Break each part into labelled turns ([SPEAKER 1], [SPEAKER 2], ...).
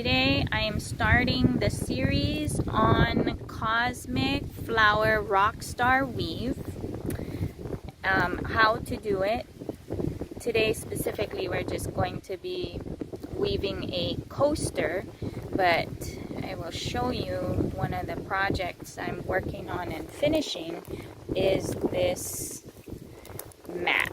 [SPEAKER 1] today I am starting the series on Cosmic Flower Rockstar Weave. How to do it. Today specifically we're just going to be weaving a coaster, but I will show you one of the projects I'm working on and finishing is this mat.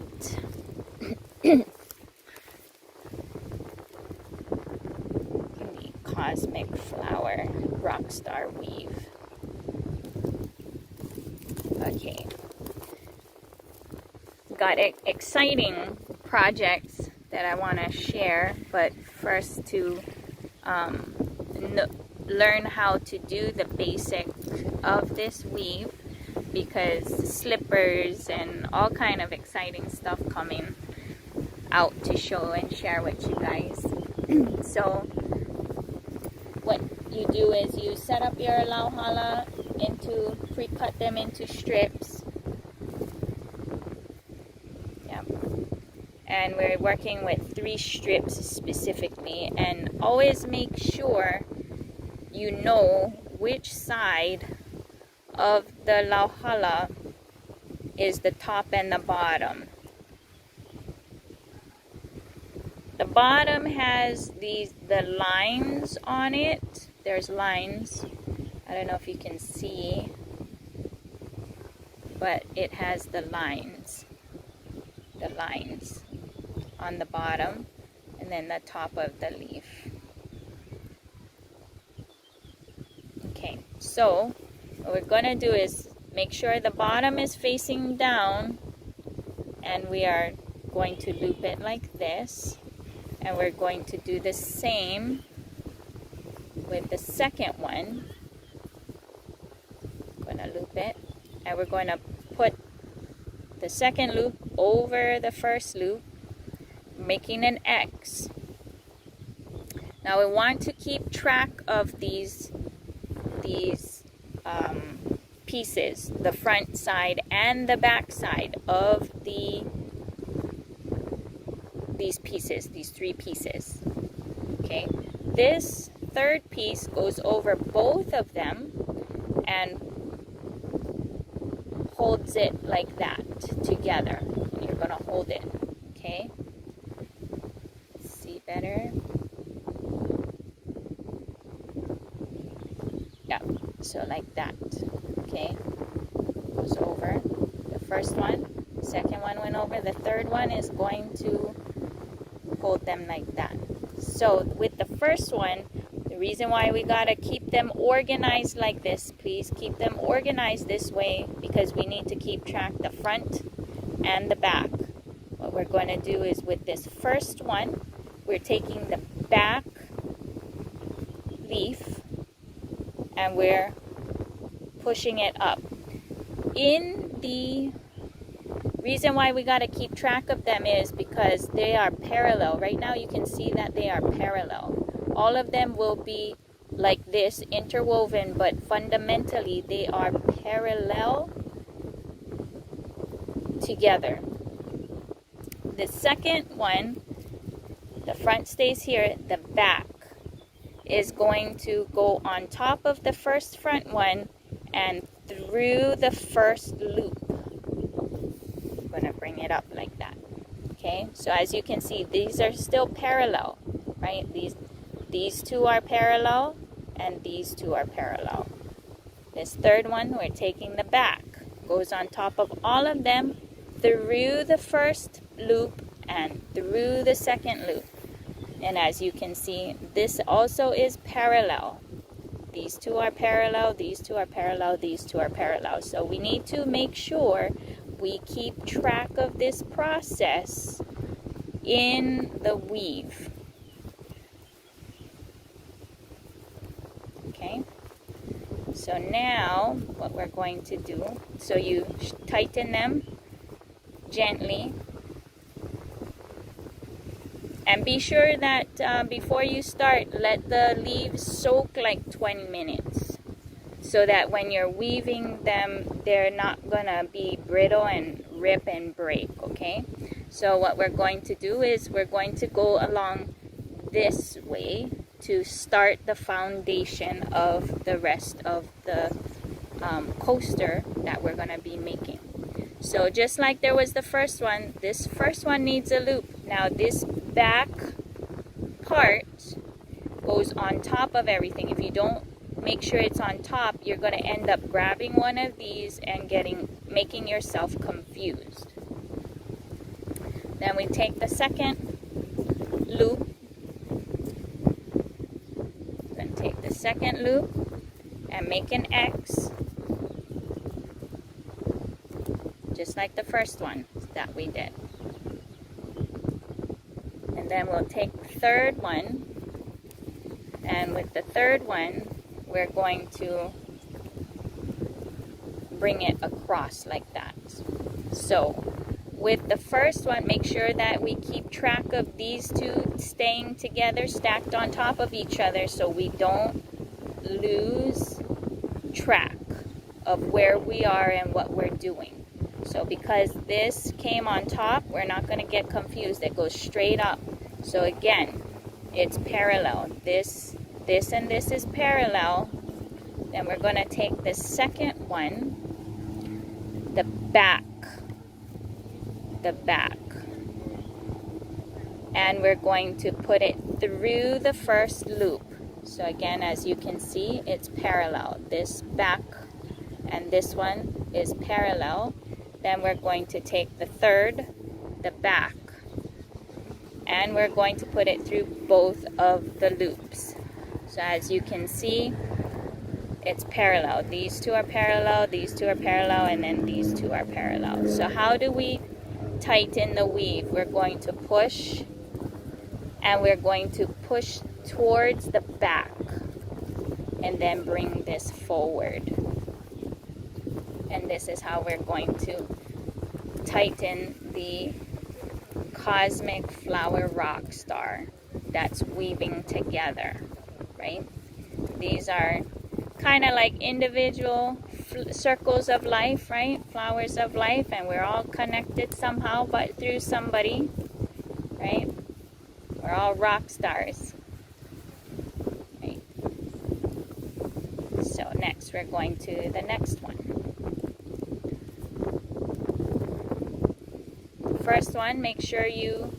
[SPEAKER 1] Cosmic Flower Rockstar Weave. Okay. Got exciting projects that I want to share, but first to learn how to do the basic of this weave, because slippers and all kind of exciting stuff coming out to show and share with you guys. So what you do is you set up your Lauhala pre-cut them into strips. Yeah. And we're working with 3 strips specifically, and always make sure you know which side of the Lauhala is the top and the bottom. The bottom has the lines on it. There's lines. I don't know if you can see, but it has the lines on the bottom, and then the top of the leaf. Okay, so what we're going to do is make sure the bottom is facing down, and we are going to loop it like this. And we're going to do the same with the second one. I'm going to loop it, and we're going to put the second loop over the first loop, making an X. Now we want to keep track of these pieces, the front side and the back side of these pieces, these 3 pieces. Okay, this third piece goes over both of them and holds it like that together. And you're going to hold it. Okay, see better? Yeah, so like that. Okay, goes over the first one, second one went over, the third one is going to hold them like that. So with the first one, the reason why we gotta keep them organized like this, please keep them organized this way, because we need to keep track the front and the back. What we're going to do is with this first one, we're taking the back leaf and we're pushing it up. In the reason why we got to keep track of them is because they are parallel. Right now you can see that they are parallel. All of them will be like this, interwoven, but fundamentally they are parallel together. The second one, the front stays here, the back is going to go on top of the first front one and through the first loop. I'm going to bring it up like that. Okay, so as you can see, these are still parallel, right? These 2 are parallel and these 2 are parallel. This third one, we're taking the back, goes on top of all of them through the first loop and through the second loop. And as you can see, this also is parallel. These 2 are parallel, these 2 are parallel, these 2 are parallel. So we need to make sure we keep track of this process in the weave. Okay, so now what we're going to do, so you tighten them gently, and be sure that before you start, let the leaves soak like 20 minutes. So that when you're weaving them, they're not gonna be brittle and rip and break, okay? So what we're going to do is we're going to go along this way to start the foundation of the rest of the coaster that we're going to be making. So just like there was the first one, this first one needs a loop. Now this back part goes on top of everything. If you don't make sure it's on top, you're going to end up grabbing one of these and making yourself confused. Then we take the second loop, then take the second loop and make an X, just like the first one that we did. And then we'll take the third one, and with the third one we're going to bring it across like that. So with the first one, make sure that we keep track of these two staying together, stacked on top of each other, so we don't lose track of where we are and what we're doing. So because this came on top, we're not going to get confused. It goes straight up. So again, it's parallel. This and this is parallel. Then we're going to take the second one, the back, and we're going to put it through the first loop. So again, as you can see, it's parallel. This back and this one is parallel. Then we're going to take the third, the back, and we're going to put it through both of the loops. So as you can see, it's parallel. These two are parallel, these two are parallel, and then these two are parallel. So how do we tighten the weave? We're going to push, and we're going to push towards the back, and then bring this forward. And this is how we're going to tighten the cosmic flower rock star that's weaving together, right? These are kind of like individual circles of life, right? Flowers of life, and we're all connected somehow, but through somebody, right? We're all rock stars, right? So next we're going to the next one. First one, make sure you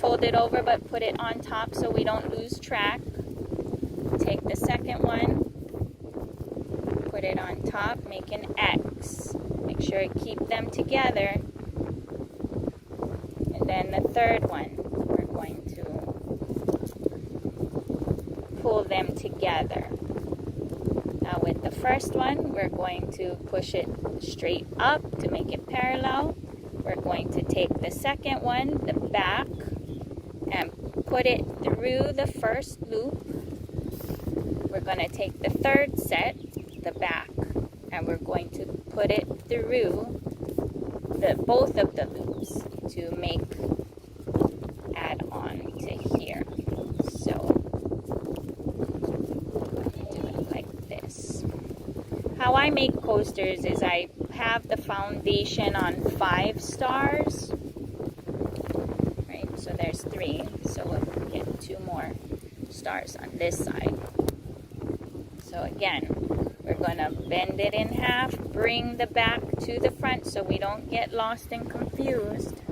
[SPEAKER 1] fold it over but put it on top so we don't lose track. Take the second one, put it on top, make an X. Make sure you keep them together. And then the third one, we're going to pull them together. Now with the first one, we're going to push it straight up to make it parallel. We're going to take the second one, the back, and put it through the first loop. We're going to take the third set, the back, and we're going to put it through both of the loops to add on to here. So do it like this. How I make coasters is I have the foundation on 5 stars, right? So there's 3, so we'll get 2 more stars on this side. So again, we're going to bend it in half, bring the back to the front so we don't get lost and confused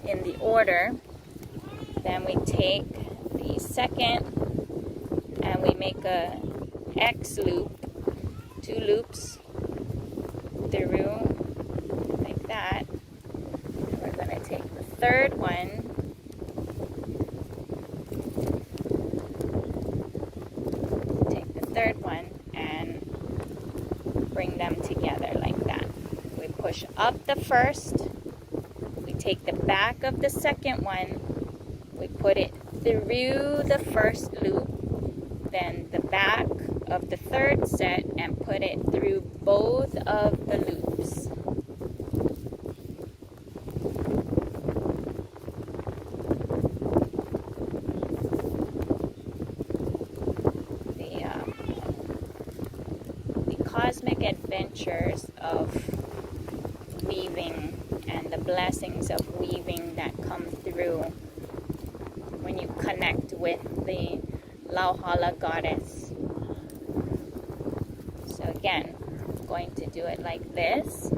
[SPEAKER 1] in the order. Then we take the second and we make a X loop, 2 loops through like that. We're going to take the third one, and bring them together like that. We push up the first, we take the back of the second one, we put it through the first loop, then the back of the third set, and put it through both of the loops. The cosmic adventures of weaving and the blessings of weaving that come through when you connect with the Lauhala goddess. So again, I'm going to do it like this,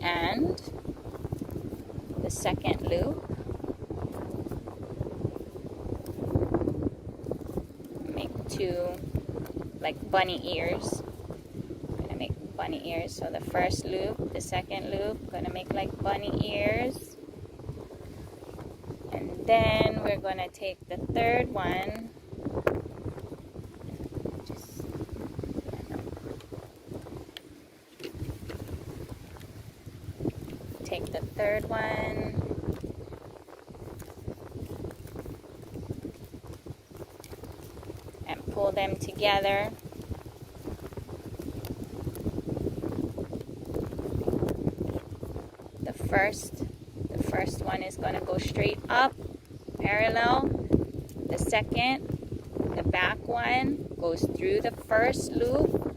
[SPEAKER 1] and the second loop, make two like bunny ears. I'm gonna make bunny ears. So the first loop, the second loop, gonna make like bunny ears. And then we're gonna take the third one, take the third one, and pull them together. The first one is going to go straight up, parallel. The second, the back one, goes through the first loop.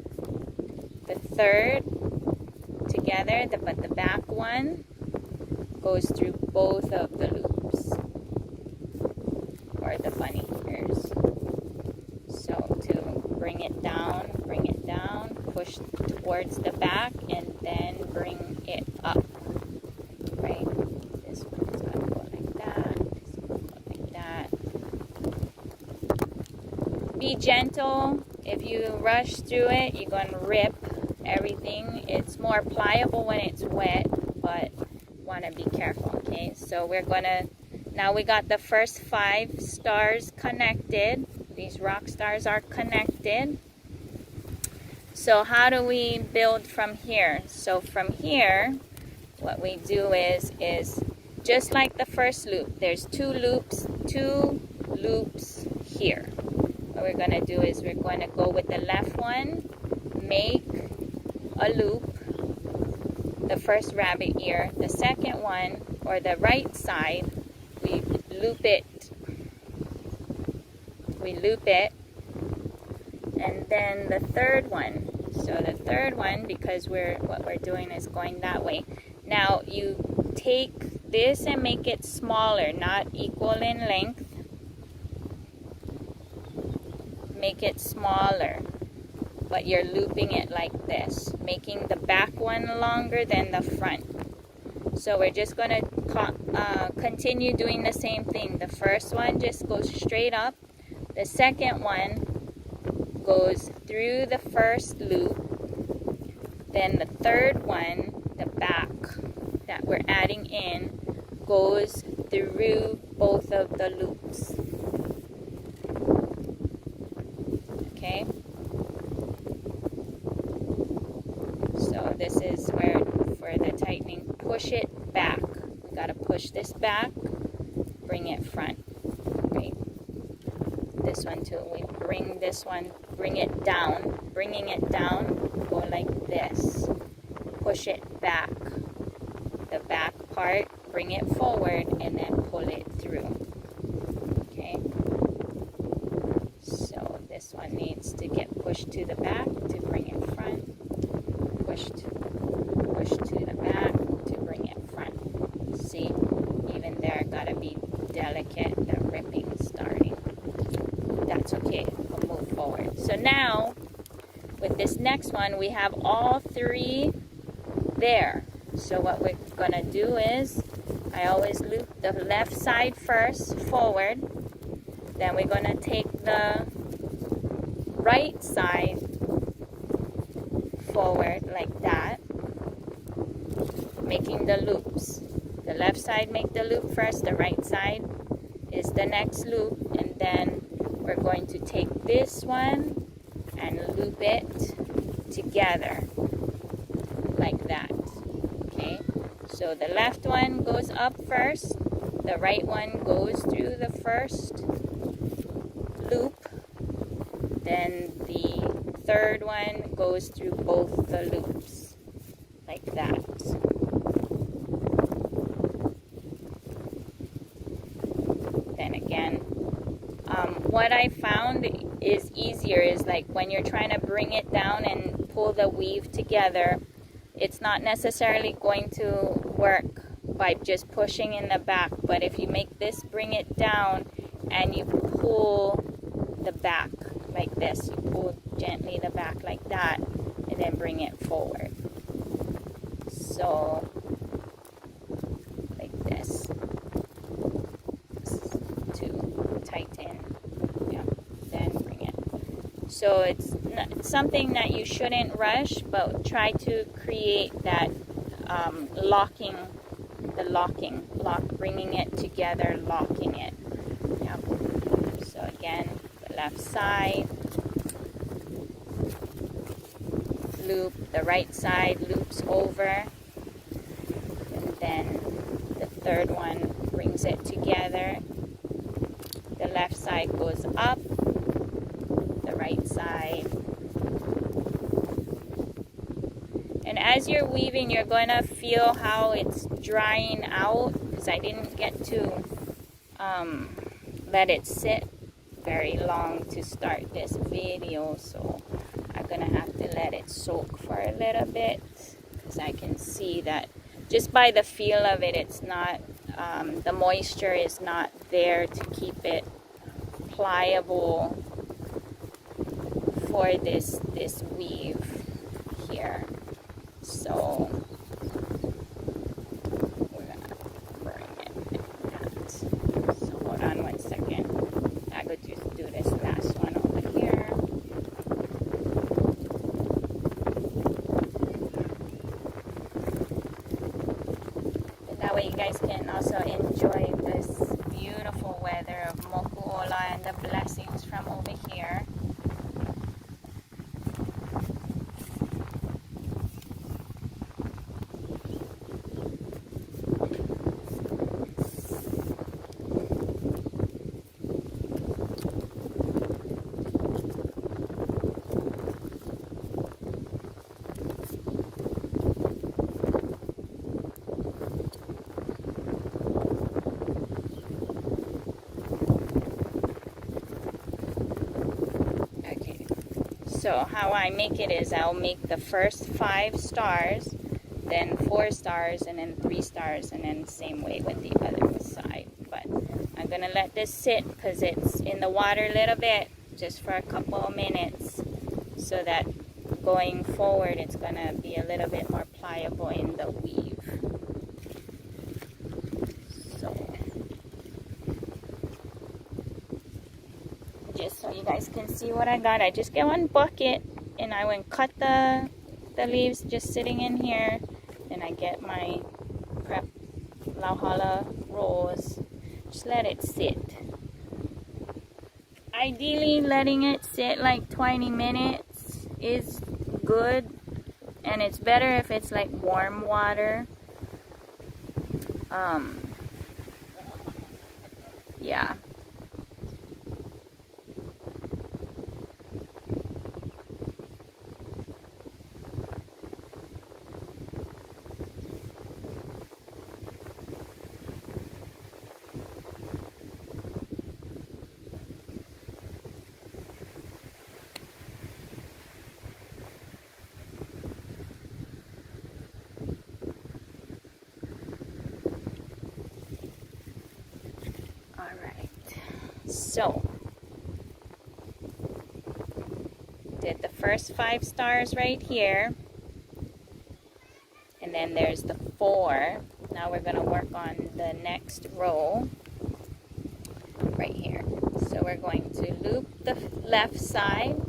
[SPEAKER 1] The third, together, but the back one goes through both of the loops, or the bunny ears. So to bring it down, push towards the back, and then bring it up. Right? This one is going to go like that. This one go like that. Be gentle. If you rush through it, you're going to rip everything. It's more pliable when it's wet, but want to be careful. Okay, so we're going to, now we got the first 5 stars connected. These rock stars are connected. So how do we build from here? So from here, what we do is just like the first loop, there's two loops here. What we're going to do is we're going to go with the left one, make a loop, the first rabbit ear. The second one, or the right side, we loop it, and then the third one. So the third one, because what we're doing is going that way. Now you take this and make it smaller, not equal in length. Make it smaller, but you're looping it like this, making the back one longer than the front. So we're just going to continue doing the same thing. The first one just goes straight up. The second one goes through the first loop. Then the third one, the back that we're adding in, goes through both of the loops. Okay? So this is where, for the tightening, push it back. We got to push this back, bring it front. Right? This one too. We bring this one, bring it down. Bringing it down, go like this. Push it back. The back part, bring it forward, and then pull it through. Okay? So this one needs to get pushed to the back to bring it front. Push to the back to bring it front. See? Even there, gotta be delicate, the ripping starting. That's okay. We'll move forward. So now, with this next one, we have all 3 there. So what we're gonna do is, I always loop the left side first, forward. Then we're gonna take the right side forward like that, making the loops. The left side make the loop first, the right side is the next loop, and then we're going to take this one and loop it together like that. Okay, so the left one goes up first, the right one goes through the first loop, then the third one goes through both the loops like that. Then again, what I found is easier is like when you're trying to bring it down and pull the weave together, it's not necessarily going to work by just pushing in the back, but if you make this bring it down, and you pull the back like this. You pull gently the back like that, and then bring it forward. So like this to tighten. Yeah, then bring it. So it's not something that you shouldn't rush, but try to create that locking, bringing it together, locking it. Yeah. So again, the left side, loop, the right side loops over, and then the third one brings it together. The left side goes up, the right side. And as you're weaving, you're going to feel how it's drying out, because I didn't get to let it sit very long to start this video, so I'm going to have to let it soak for a little bit, because I can see that just by the feel of it, it's not, the moisture is not there to keep it pliable for this weave here. So we're gonna bring it like that. So hold on one second. I could just do this last one over here. And that way you guys can also enjoy this beautiful weather of MOKU and the blessings from over here. So how I make it is I'll make the first 5 stars, then 4 stars, and then 3 stars, and then same way with the other side. But I'm going to let this sit because it's in the water a little bit, just for a couple of minutes, so that going forward it's going to be a little bit more pliable in the weave. Just so you guys can see what I got, I just get one bucket and I went cut the leaves just sitting in here, and I get my prep Lauhala rolls, just let it sit. Ideally letting it sit like 20 minutes is good, and it's better if it's like warm water. Yeah. So, did the first 5 stars right here, and then there's the 4. Now we're going to work on the next row right here. So we're going to loop the left side,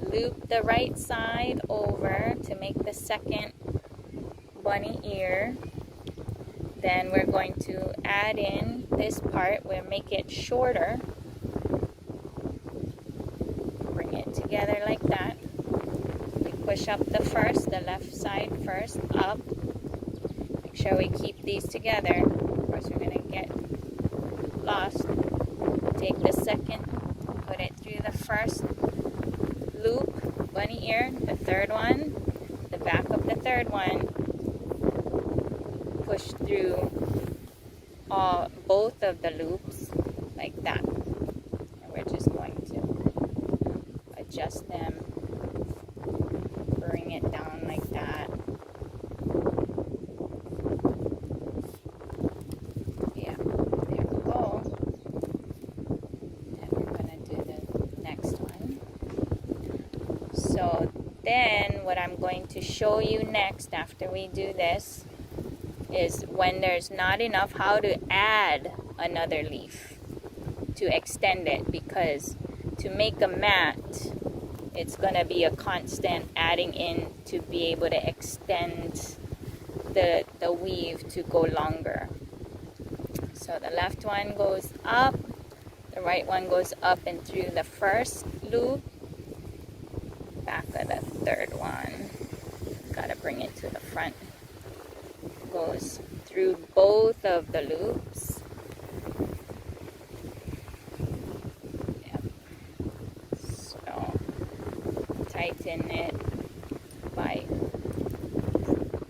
[SPEAKER 1] loop the right side over to make the second bunny ear. Then we're going to add in this part, we'll make it shorter. Bring it together like that. We push up the left side first, up. Make sure we keep these together. Of course, we're going to get lost. Take the second, put it through the first loop, bunny ear, the third one, the back of the third one. Push through both of the loops like that, and we're just going to adjust them, bring it down like that. Yeah, there we go. what I'm going to show you next after we do this is when there's not enough, how to add another leaf to extend it, because to make a mat, it's going to be a constant adding in to be able to extend the weave to go longer. So the left one goes up, the right one goes up and through the first loop, back of the third one, gotta bring it to the front, goes through both of the loops. Yep. So tighten it by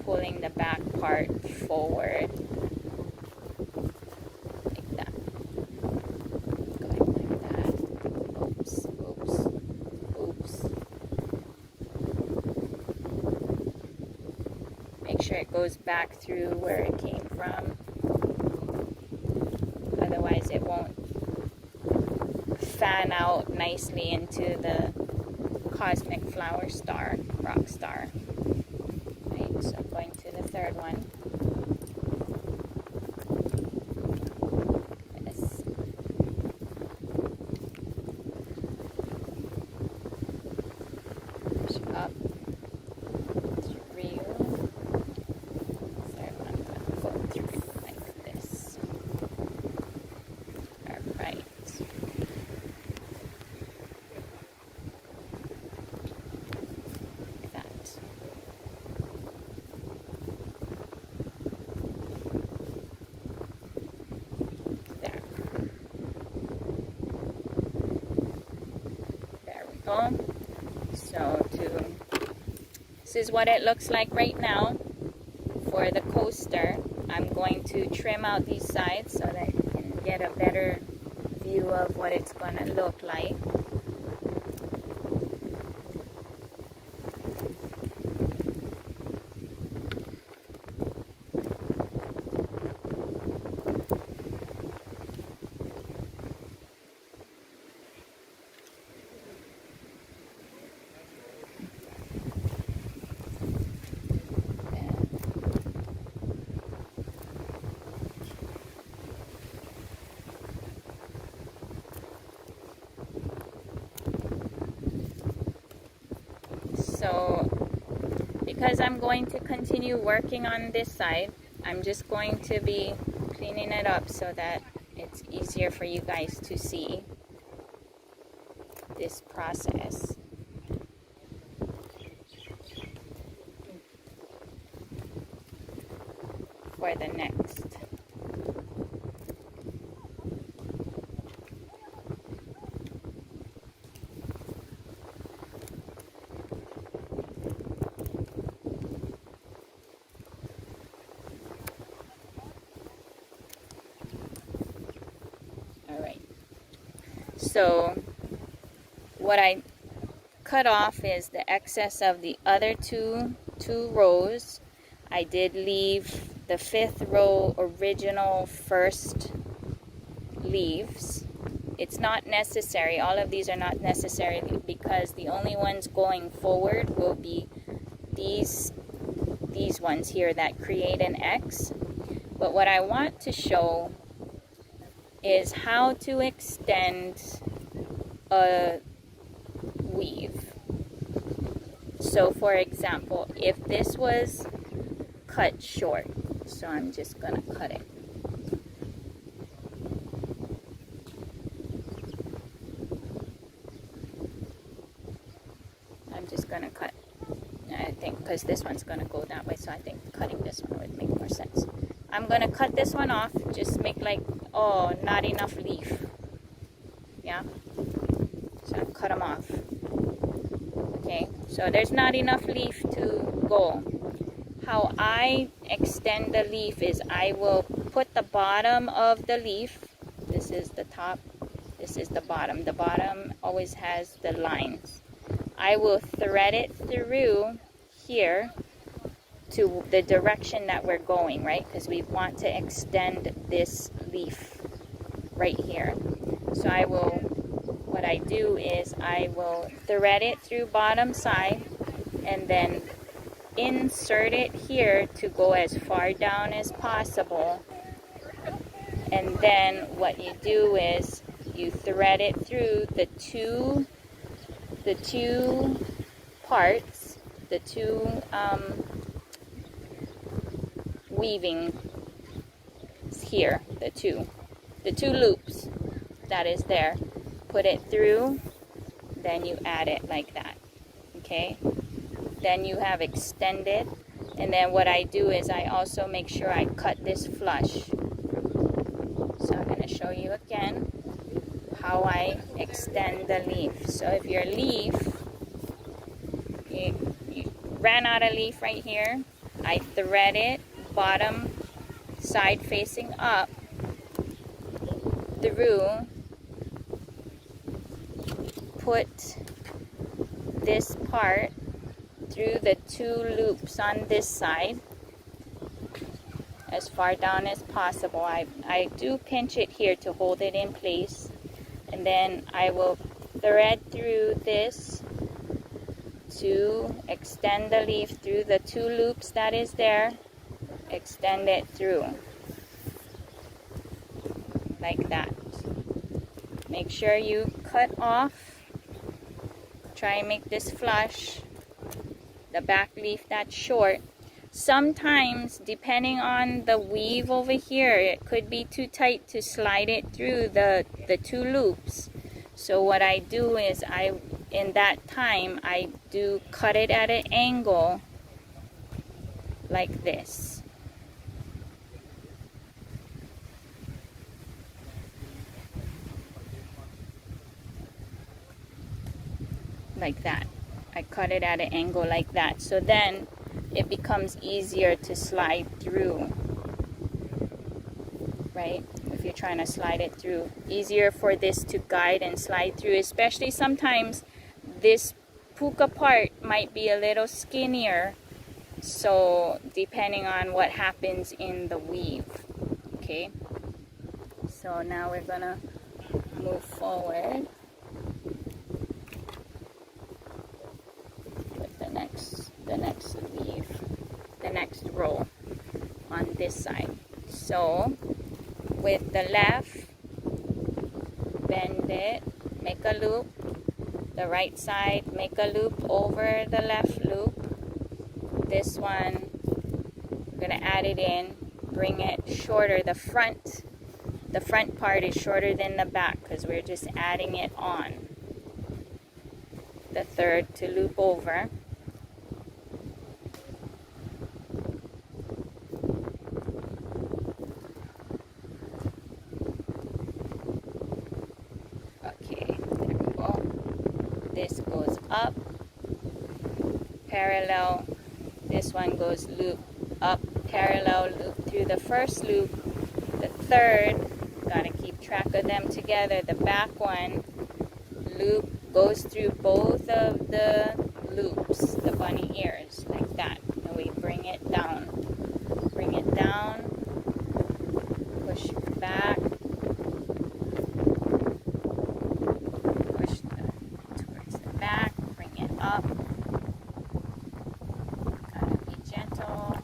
[SPEAKER 1] pulling the back part forward like that, going like that. Oops, oops, oops. Make sure it goes back through where it came from, otherwise it won't fan out nicely into the cosmic flower star, rock star. Right, so I'm going to the third one. This. Push up through. Third one, I'm going to go through like this. Alright. So this is what it looks like right now for the coaster. I'm going to trim out these sides so that you can get a better view of what it's going to look like. So because I'm going to continue working on this side, I'm just going to be cleaning it up so that it's easier for you guys to see this process. For the next. So what I cut off is the excess of the other two rows. I did leave the 5th row original first leaves. It's not necessary. All of these are not necessary because the only ones going forward will be these ones here that create an X. But what I want to show is how to extend a weave. So for example, if this was cut short, so I'm just gonna cut it. I'm just gonna cut, I think, because this one's gonna go that way, so I think cutting this one would make more sense. I'm gonna cut this one off, just make like, oh, not enough leaf. Yeah, so I cut them off. Okay, so there's not enough leaf to go. How I extend the leaf is I will put the bottom of the leaf, this is the top, this is the bottom. The bottom always has the lines. I will thread it through here to the direction that we're going, right? Because we want to extend this leaf right here. So I will, what I do is I will thread it through bottom side, and then insert it here to go as far down as possible. And then what you do is you thread it through the two parts, the two weaving here, the two loops that is there. Put it through, then you add it like that. Okay, then you have extended, and then what I do is I also make sure I cut this flush. So I'm going to show you again how I extend the leaf. So if your leaf, you ran out of leaf right here, I thread it bottom side facing up through, put this part through the two loops on this side as far down as possible. I do pinch it here to hold it in place, and then I will thread through this to extend the leaf through the two loops that is there. Extend it through like that. Make sure you cut off, try and make this flush, the back leaf that's short. Sometimes, depending on the weave over here, it could be too tight to slide it through the two loops. So what I do is in that time, I do cut it at an angle like this. Like that. I cut it at an angle like that. So then it becomes easier to slide through, right? If you're trying to slide it through, easier for this to guide and slide through, especially sometimes this puka part might be a little skinnier, so depending on what happens in the weave. Okay, so now we're gonna move forward with the next weave, the next row on this side. So with the left, bend it, make a loop. The right side, make a loop over the left loop. This one, we're gonna add it in, bring it shorter. The front part is shorter than the back because we're just adding it on. The third to loop over. This goes up, parallel. This one goes loop up, parallel, loop through the first loop. The third, gotta keep track of them together. The back one, loop, goes through both of the loops, the bunny ears, like that. And we bring it down, push back. Up. Gotta be gentle.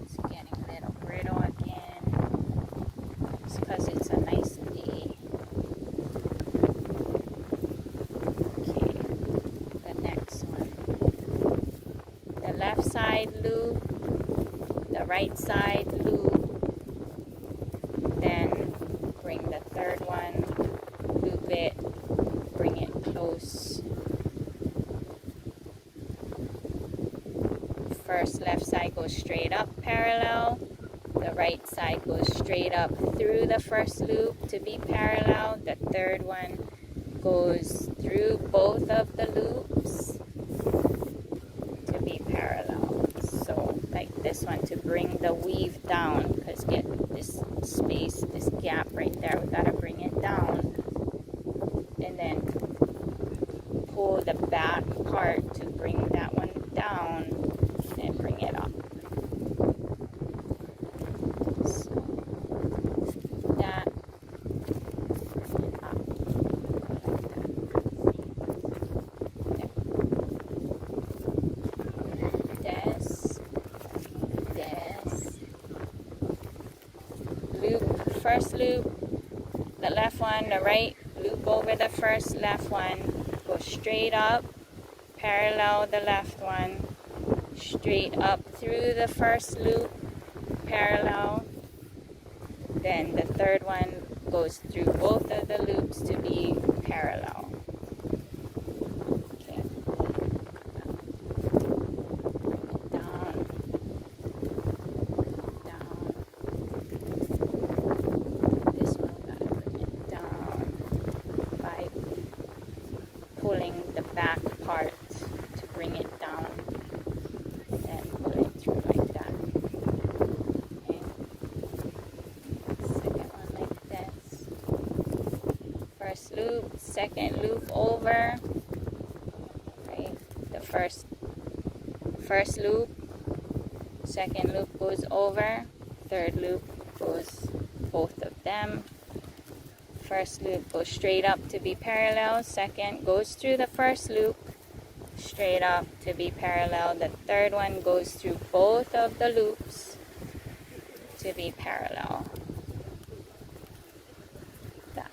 [SPEAKER 1] It's getting a little brittle again. It's because it's a nice day. Okay, the next one. The left side loop, the right side loop. Then bring the third one, loop it, bring it close. First left side goes straight up parallel, the right side goes straight up through the first loop to be parallel, the third one goes through both of the loops to be parallel. So like this one to bring the weave down, because get this space, this gap right there, we gotta bring it down, and then pull the back part to bring that one down and bring it up. So that, bring it up like that. first loop, the left one, the right, loop over the first left one, go straight up, parallel the left one, straight up through the first loop, parallel, then the third one goes through both of the loops to be parallel. Okay. Down, down. This one gotta bring it down by pulling the back part to bring it down and pull it through like that. Okay. Second one like this. First loop, second loop over. Right? The first loop, second loop goes over, third loop goes both of them. First loop goes straight up to be parallel, second goes through the first loop, straight up to be parallel. The third one goes through both of the loops to be parallel. That.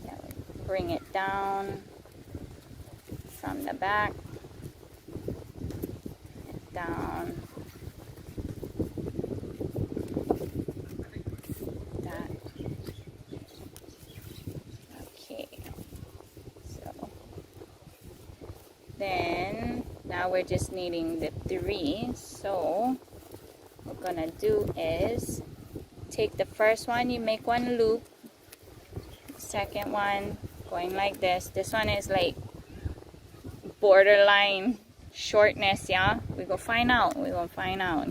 [SPEAKER 1] Now we bring it down from the back, down. Then now we're just needing the 3, so what we're gonna do is take the first one, you make one loop, second one going like this. This one is like borderline shortness, yeah. We're gonna find out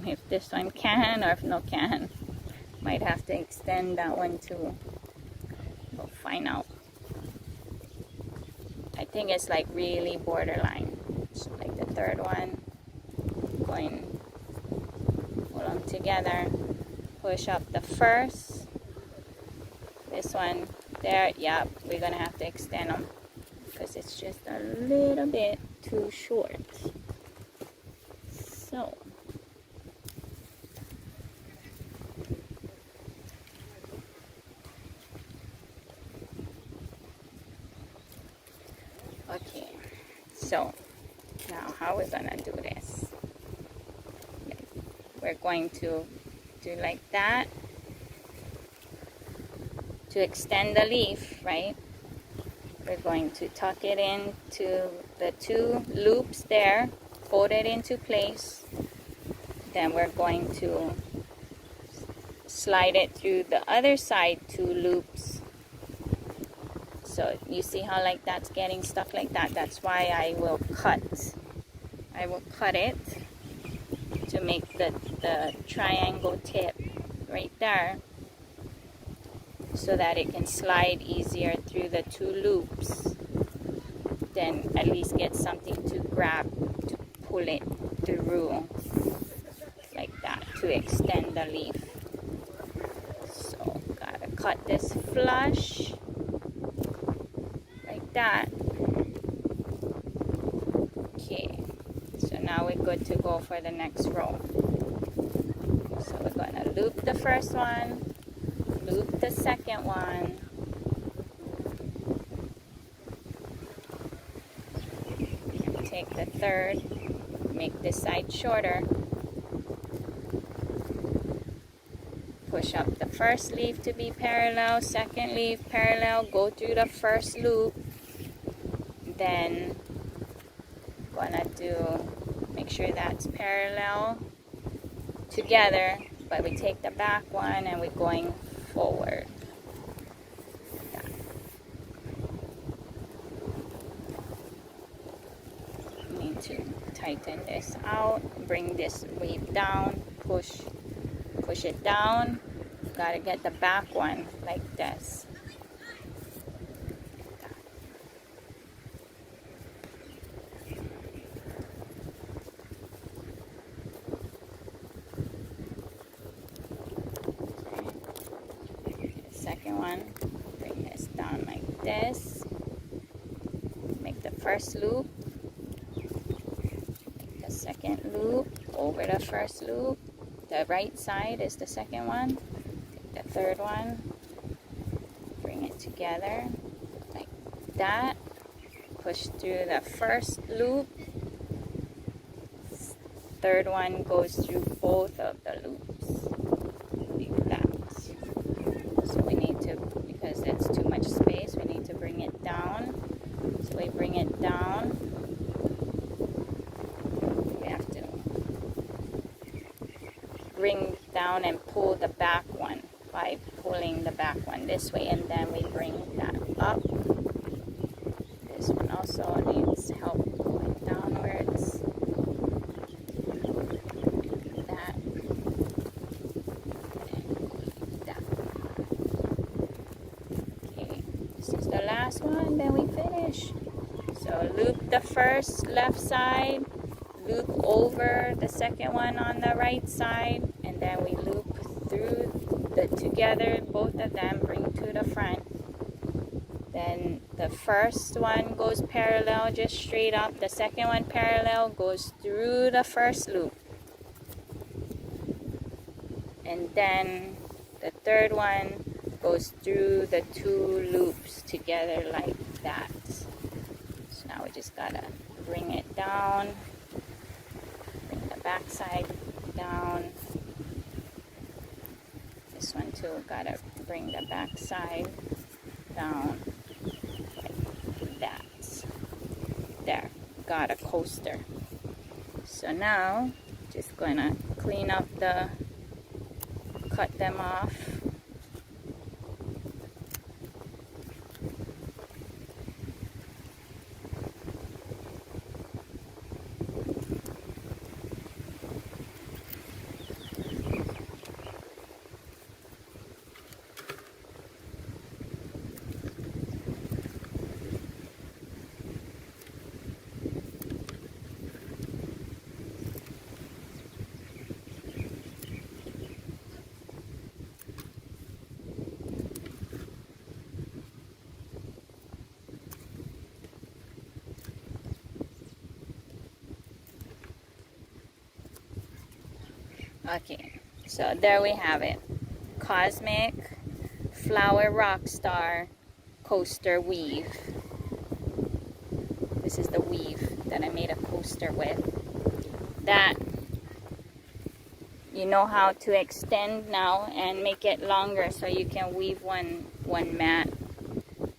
[SPEAKER 1] if this one can or if no can. Might have to extend that one too. We'll find out. I think it's like really borderline. So like the third one, going, pull them together, push up the first, this one there, yep, we're gonna have to extend them because it's just a little bit too short. So okay, so now how we're gonna do this? We're going to do like that to extend the leaf, right? We're going to tuck it into the 2 loops there, fold it into place. Then we're going to slide it through the other side 2 loops. So you see how like that's getting stuck like that? That's why I will cut it to make the triangle tip right there so that it can slide easier through the 2 loops. Then at least get something to grab to pull it through like that to extend the leaf. So gotta cut this flush like that. Okay, so now we're good to go for the next row. So we're gonna loop the first one, loop the second one, take the third, make this side shorter, push up the first leaf to be parallel, second leaf parallel, go through the first loop, then gonna do, make sure that's parallel together, but we take the back one and we're going forward. Need to tighten this out, bring this weave down, push it down. Gotta get the back one like this. Second one, bring this down like this. Make the first loop, make the second loop over the first loop, the right side is the second one. Take the third one, bring it together like that. Push through the first loop. Third one goes through both of the loops like that. So we need to, because it's too much space, we need to bring it down. So we bring it down. We have to bring down and pull the back one by pulling the back one this way, and then we bring that up. This one also needs help going downwards. That and that. Okay, this is the last one, then we finish. So loop the first left side, loop over the second one on the right side, and then we loop through the together, both of them, bring to the front. Then the first one goes parallel, just straight up. The second one parallel, goes through the first loop. And then the third one goes through the two loops together like that. So now we just gotta bring it down, bring the back side down. This one too, gotta bring the back side down like that. There, got a coaster. So now just gonna clean up the, cut them off. Okay, so there we have it. Cosmic Flower Rockstar Coaster Weave. This is the weave that I made a coaster with. That you know how to extend now and make it longer so you can weave one mat.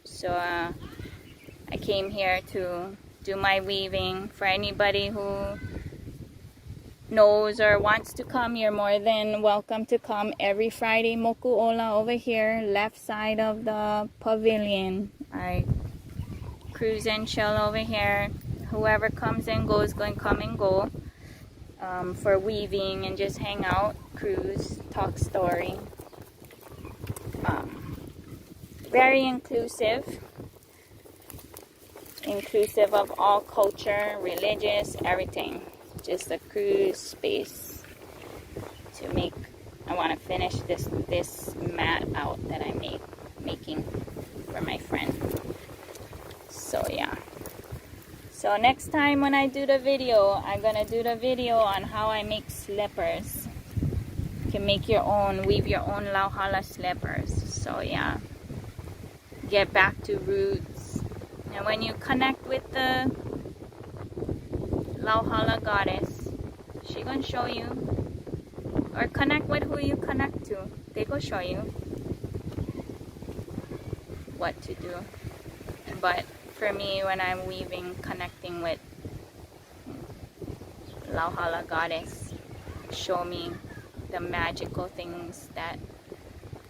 [SPEAKER 1] So I came here to do my weaving. For anybody who knows or wants to come, you're more than welcome to come every Friday. MOKU Ola over here, left side of the pavilion. I cruise and chill over here. Whoever comes and goes, going to come and go for weaving and just hang out, cruise, talk story. Very inclusive of all culture, religious, everything. Just a cruise space to make. I want to finish this mat out that I'm making for my friend. So yeah. So next time when I do the video, I'm gonna do the video on how I make slippers. You can make your own, weave your own Lauhala slippers. So yeah. Get back to roots. And when you connect with the Lauhala goddess, she gonna show you, or connect with who you connect to. They go show you what to do. But for me, when I'm weaving, connecting with Lauhala goddess, show me the magical things that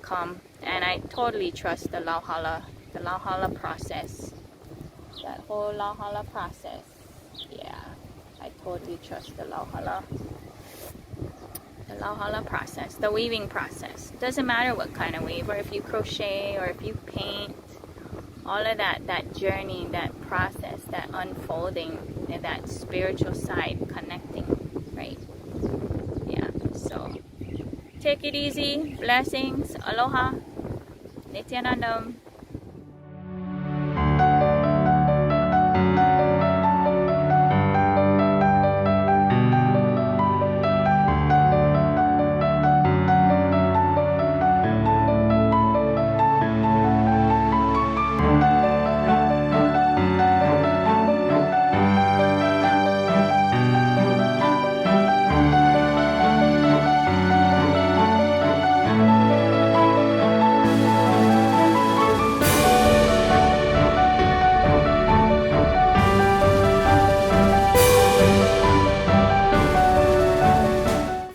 [SPEAKER 1] come, and I totally trust the Lauhala process. That whole Lauhala process, yeah. I totally trust the Lauhala process, the weaving process. Doesn't matter what kind of weave, or if you crochet, or if you paint, all of that journey, that process, that unfolding, and that spiritual side connecting, right? Yeah, so take it easy. Blessings. Aloha. Nityanandam.